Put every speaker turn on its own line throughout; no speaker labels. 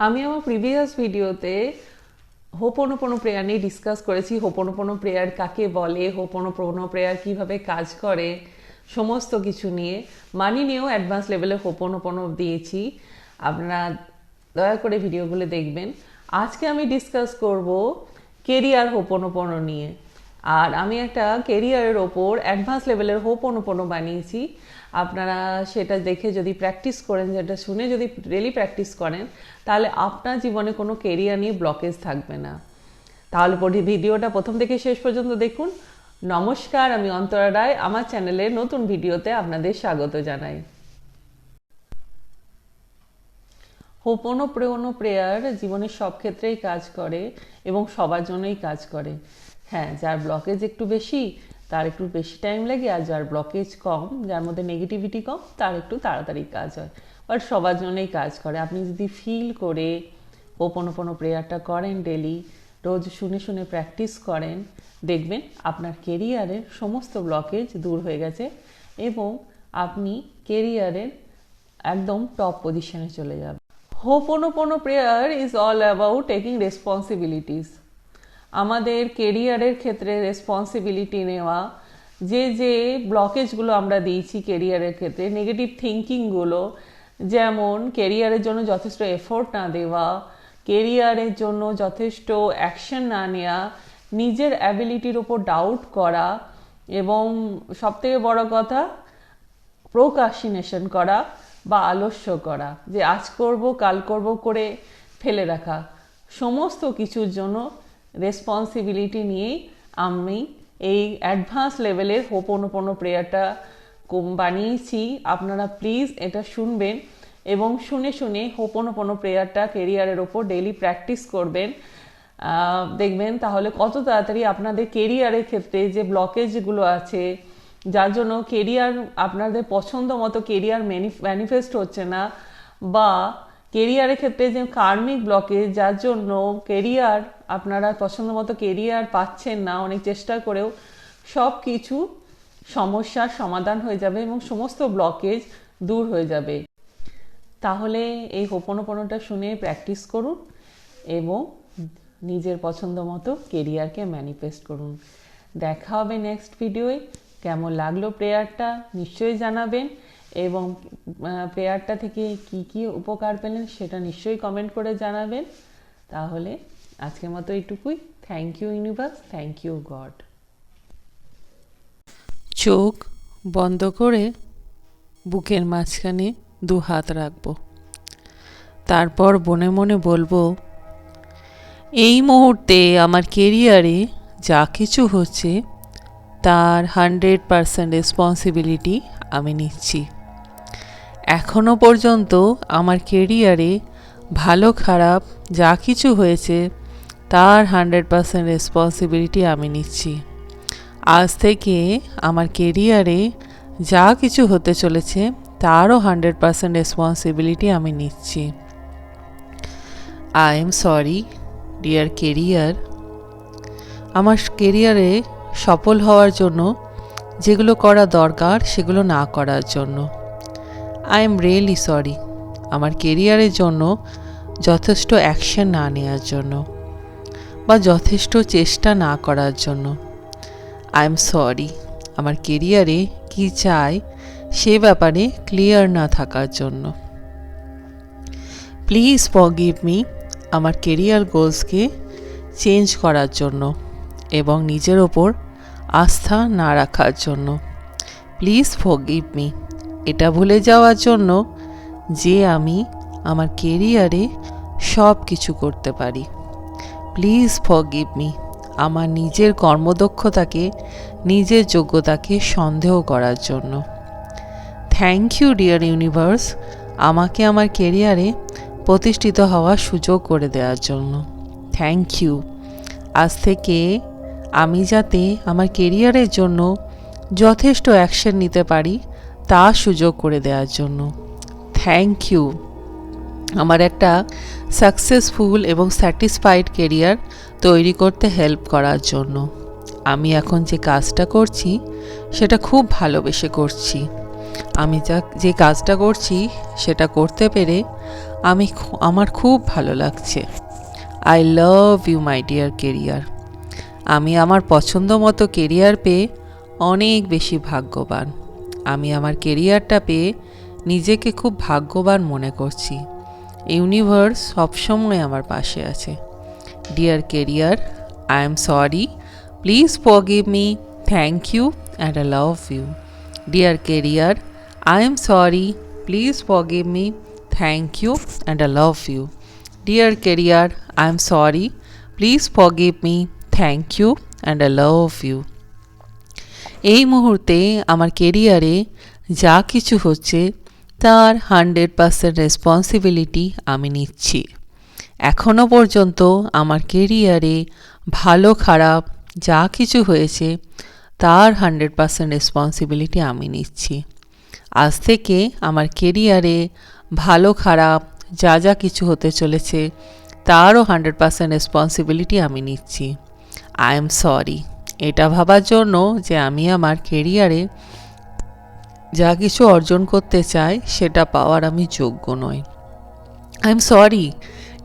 আমি আমার প্রিভিয়াস ভিডিওতে হোপোনোপোনো প্রেয়ার নিয়ে ডিসকাস করেছি। হোপোনোপোনো প্রেয়ার কাকে বলে, হোপোনোপোনো প্রেয়ার কিভাবে কাজ করে, সমস্ত কিছু নিয়ে মানি নিয়েও অ্যাডভান্স লেভেলে হোপোনোপোনো দিয়েছি। আপনারা দয়া করে ভিডিওগুলো দেখবেন। আজকে আমি ডিসকাস করব কেরিয়ার হোপোনোপোনো নিয়ে। আর আমি একটা কেরিয়ারের ওপর অ্যাডভান্স লেভেলের হোপোনোপোনো বানিয়েছি। আপনারা সেটা দেখে যদি প্র্যাকটিস করেন, যেটা শুনে যদি রিয়েলি প্র্যাকটিস করেন, তাহলে আপনার জীবনে কোনো কেরিয়ার নিয়ে ব্লকেজ থাকবে না। তাহলে ভিডিওটা প্রথম থেকে শেষ পর্যন্ত দেখুন। নমস্কার, আমি অন্তরা রায়। আমার চ্যানেলের নতুন ভিডিওতে আপনাদের স্বাগত জানাই। হোপোনোপোনো প্রেয়ার জীবনের সব ক্ষেত্রেই কাজ করে এবং সবার জন্যই কাজ করে। হ্যাঁ, যার ব্লকেজ একটু বেশি তার একটু বেশি টাইম লাগে, আর যার ব্লকেজ কম, যার মধ্যে নেগেটিভিটি কম, তার একটু তাড়াতাড়ি কাজ হয়। বাট সবার জন্যই কাজ করে। আপনি যদি ফিল করে হোপোনোপোনো প্রেয়ারটা করেন, ডেলি রোজ শুনে শুনে প্র্যাকটিস করেন, দেখবেন আপনার কেরিয়ারের সমস্ত ব্লকেজ দূর হয়ে গেছে এবং আপনি কেরিয়ারের একদম টপ পজিশনে চলে যাবেন। Ho'oponopono prayer is all about taking responsibilities. আমাদের কেরিয়ারের ক্ষেত্রে রেসপন্সিবিলিটি নেওয়া, যে ব্লকেজগুলো আমরা দিয়েছি কেরিয়ারের ক্ষেত্রে, নেগেটিভ থিঙ্কিংগুলো, যেমন কেরিয়ারের জন্য যথেষ্ট এফোর্ট না দেওয়া, কেরিয়ারের জন্য যথেষ্ট অ্যাকশন না নেওয়া, নিজের অ্যাবিলিটির ওপর ডাউট করা এবং সবথেকে বড় কথা প্রোক্রাস্টিনেশন করা বা আলস্য করা, যে আজ করব কাল করব করে ফেলে রাখা, সমস্ত কিছুর জন্য রেসপন্সিবিলিটি নিয়েই আমি এই অ্যাডভান্স লেভেলের হোপোনোপোনো প্রেয়ারটা বানিয়েছি। আপনারা প্লিজ এটা শুনবেন এবং শুনে শুনে হোপোনোপোনো প্রেয়ারটা কেরিয়ারের ওপর ডেইলি প্র্যাকটিস করবেন। দেখবেন তাহলে কত তাড়াতাড়ি আপনাদের কেরিয়ারের ক্ষেত্রে যে ব্লকেজগুলো আছে, যার জন্য কেরিয়ার আপনাদের পছন্দ মতো কেরিয়ার ম্যানিফেস্ট হচ্ছে না, বা কেরিয়ারের ক্ষেত্রে যে কার্মিক ব্লকেজ, যার জন্য কেরিয়ার আপনারা পছন্দ মতো কেরিয়ার পাচ্ছেন না অনেক চেষ্টা করেও, সব কিছু সমস্যার সমাধান হয়ে যাবে এবং সমস্ত ব্লকেজ দূর হয়ে যাবে। তাহলে এই হোপোনোপোনোটা শুনে প্র্যাকটিস করুন এবং নিজের পছন্দ মতো কেরিয়ারকে ম্যানিফেস্ট করুন। দেখা হবে নেক্সট ভিডিওয়ে। কেমন লাগলো প্রেয়ারটা নিশ্চয়ই জানাবেন এবং প্রেয়ারটা থেকে কি কি উপকার পেলেন সেটা নিশ্চয়ই কমেন্ট করে জানাবেন। তাহলে আজকের মতো এইটুকুই। Thank you universe, thank you God. চোখ বন্ধ করে বুকের মাঝখানে দু হাত রাখবো, তারপর মনে মনে বলবো, এই মুহূর্তে আমার কেরিয়ারে যা কিছু হচ্ছে তার 100% রেসপন্সিবিলিটি আমি নিচ্ছি। এখনো পর্যন্ত আমার কেরিয়ারে ভালো খারাপ যা কিছু হয়েছে তার 100% রেসপন্সিবিলিটি আমি নিচ্ছি। আজ থেকে আমার কেরিয়ারে যা কিছু হতে চলেছে তারও 100% রেসপন্সিবিলিটি আমি নিচ্ছি। I am sorry dear career, আমার কেরিয়ারে সফল হওয়ার জন্য যেগুলো করা দরকার সেগুলো না করার জন্য। আই এম রিয়েলি সরি আমার কেরিয়ারের জন্য যথেষ্ট অ্যাকশন না নেওয়ার জন্য বা যথেষ্ট চেষ্টা না করার জন্য। আই এম সরি আমার কেরিয়ারে কি চাই সে ব্যাপারে ক্লিয়ার না থাকার জন্য। প্লিজ ফরগিভ মি আমার কেরিয়ার গোলসকে চেঞ্জ করার জন্য এবং নিজের ওপর আস্থা না রাখার জন্য। প্লিজ ফরগিভ মি এটা ভুলে যাওয়ার জন্য যে আমি আমার কেরিয়ারে সব কিছু করতে পারি। প্লিজ ফরগিভ মি আমার নিজের কর্মদক্ষতাকে, নিজের যোগ্যতাকে সন্দেহ করার জন্য। থ্যাংক ইউ ডিয়ার ইউনিভার্স আমাকে আমার কেরিয়ারে প্রতিষ্ঠিত হওয়ার সুযোগ করে দেওয়ার জন্য। থ্যাংক ইউ আজ থেকে আমি যাতে আমার কেরিয়ারের জন্য যথেষ্ট অ্যাকশন নিতে পারি তা সুযোগ করে দেওয়ার জন্য। থ্যাংক ইউ আমার একটা সাকসেসফুল এবং স্যাটিসফাইড কেরিয়ার তৈরি করতে হেল্প করার জন্য। আমি এখন যে কাজটা করছি সেটা খুব ভালোবেসে করছি। আমি যে কাজটা করছি সেটা করতে পেরে আমার খুব ভালো লাগছে। I love you my dear career. আমি আমার পছন্দ মতো কেরিয়ার পেয়ে অনেক বেশি ভাগ্যবান। আমি আমার কেরিয়ারটা পেয়ে নিজেকে খুব ভাগ্যবান মনে করছি। ইউনিভার্স সবসময় আমার পাশে আছে। Dear career, I am sorry, please forgive me, thank you and I love you. Dear career, I am sorry, please forgive me, thank you and I love you. Dear career, I am sorry, please forgive me, thank you and I love you. এই মুহূর্তে আমার কেরিয়ারে যা কিছু হচ্ছে তার 100% responsibility আমি নিচ্ছি। এখনও পর্যন্ত আমার কেরিয়ারে ভালো খারাপ যা কিছু হয়েছে তার 100% রেসপন্সিবিলিটি আমি নিচ্ছি। আজ থেকে আমার কেরিয়ারে ভালো খারাপ যা যা কিছু হতে চলেছে তারও 100% রেসপন্সিবিলিটি আমি নিচ্ছি। আই এম সরি, এটা ভাবার জন্য যে আমি আমার কেরিয়ারে যা কিছু অর্জন করতে চাই সেটা পাওয়ার আমি যোগ্য নই। আই এম সরি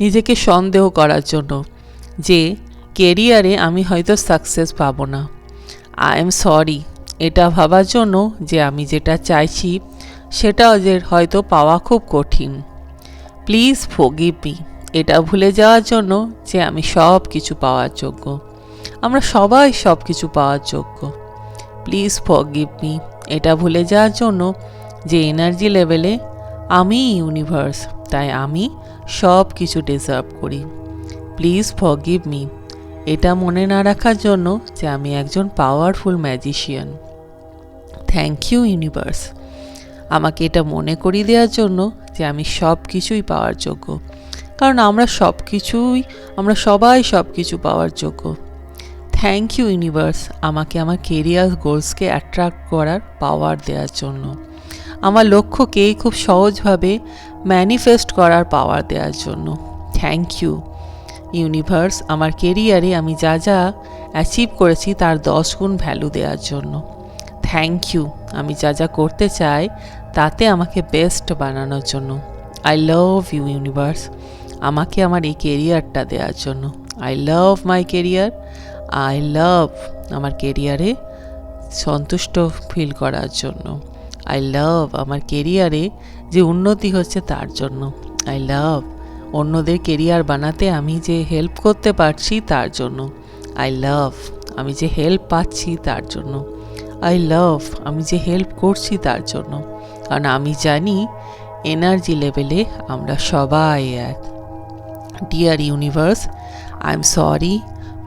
নিজেকে সন্দেহ করার জন্য যে কেরিয়ারে আমি হয়তো সাকসেস পাবো না। আই এম সরি এটা ভাবার জন্য যে আমি যেটা চাইছি সেটা যে হয়তো পাওয়া খুব কঠিন। প্লিজ ফরগিভ মি এটা ভুলে যাওয়ার জন্য যে আমি সব কিছু পাওয়ার যোগ্য। আমরা সবাই সব কিছু পাওয়ার যোগ্য। প্লিজ ফরগিভ মি এটা ভুলে যাওয়ার জন্য যে এনার্জি লেভেলে আমি ইউনিভার্স, তাই আমি সব কিছু ডিজার্ভ করি। প্লিজ ফরগিভ মি এটা মনে না রাখার জন্য যে আমি একজন powerful magician. Thank you universe আমাকে এটা মনে করিয়ে দেওয়ার জন্য যে আমি সব কিছুই পাওয়ার যোগ্য, কারণ আমরা সবাই সব কিছু পাওয়ার যোগ্য। থ্যাংক ইউ ইউনিভার্স আমাকে আমার কেরিয়ার গোলসকে অ্যাট্রাক্ট করার পাওয়ার দেওয়ার জন্য, আমার লক্ষ্যকে খুব সহজভাবে ম্যানিফেস্ট করার পাওয়ার দেওয়ার জন্য। থ্যাংক ইউ ইউনিভার্স আমার কেরিয়ারে আমি যা যা অ্যাচিভ করেছি তার 10 গুণ ভ্যালু দেওয়ার জন্য। থ্যাংক ইউ আমি যা যা করতে চাই তাতে আমাকে বেস্ট বানানোর জন্য। আই লাভ ইউ ইউনিভার্স আমাকে আমার এই কেরিয়ারটা দেওয়ার জন্য। I love my career. I love আমার কেরিয়ারে সন্তুষ্ট ফিল করার জন্য। আই লাভ আমার কেরিয়ারে যে উন্নতি হচ্ছে তার জন্য। আই লাভ অন্যদের কেরিয়ার বানাতে আমি যে হেল্প করতে পারছি তার জন্য। আই লাভ আমি যে হেল্প পাচ্ছি তার জন্য। আই লাভ আমি যে হেল্প করছি তার জন্য, কারণ আমি জানি এনার্জি লেভেলে আমরা সবাই এক। Dear universe I am sorry,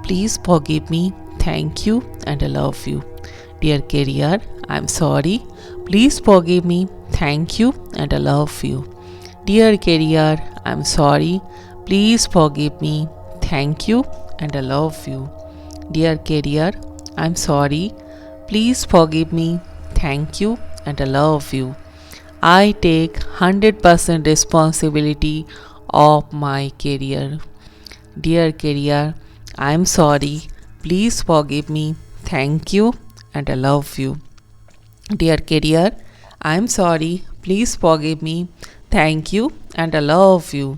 please forgive me, thank you and I love you. Dear career I am sorry, please forgive me, thank you and I love you. Dear career I am sorry, please forgive me, thank you and I love you. Dear career I am sorry, please forgive me, thank you and I love you. I take 100% responsibility of my career. Dear career, I am sorry, please forgive me, thank you and I love you. Dear career, I am sorry, please forgive me, thank you and I love you.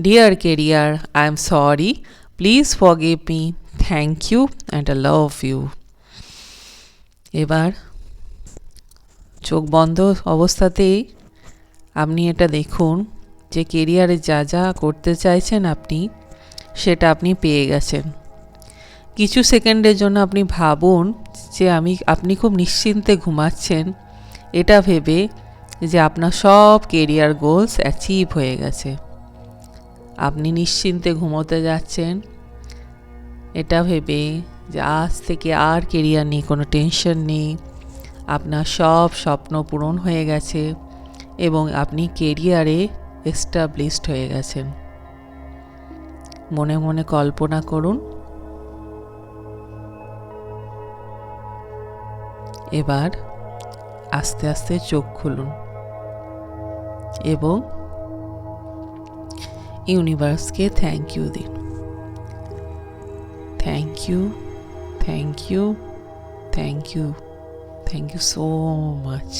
Dear career, I am sorry, please forgive me, thank you and I love you. এবার চোখ বন্ধ অবস্থাতেই আপনি এটা দেখুন যে কেরিয়ারে যা যা করতে চাইছেন আপনি সেটা আপনি পেয়ে গেছেন। কিছু সেকেন্ডের জন্য আপনি ভাবুন যে আপনি খুব নিশ্চিন্তে ঘুমাচ্ছেন, এটা ভেবে যে আপনার সব কেরিয়ার গোলস অ্যাচিভ হয়ে গেছে। আপনি নিশ্চিন্তে ঘুমোতে যাচ্ছেন এটা ভেবে যে আজ থেকে আর কেরিয়ার নিয়ে কোনো টেনশন নেই, আপনার সব স্বপ্ন পূরণ হয়ে গেছে এবং আপনি কেরিয়ারে এস্টাবলিশড হয়ে গেছেন। মনে মনে কল্পনা করুন। এবার আস্তে আস্তে চোখ খুলুন এবং ইউনিভার্সকে থ্যাংক ইউ দিন। Thank you, thank you, thank you, thank you so much.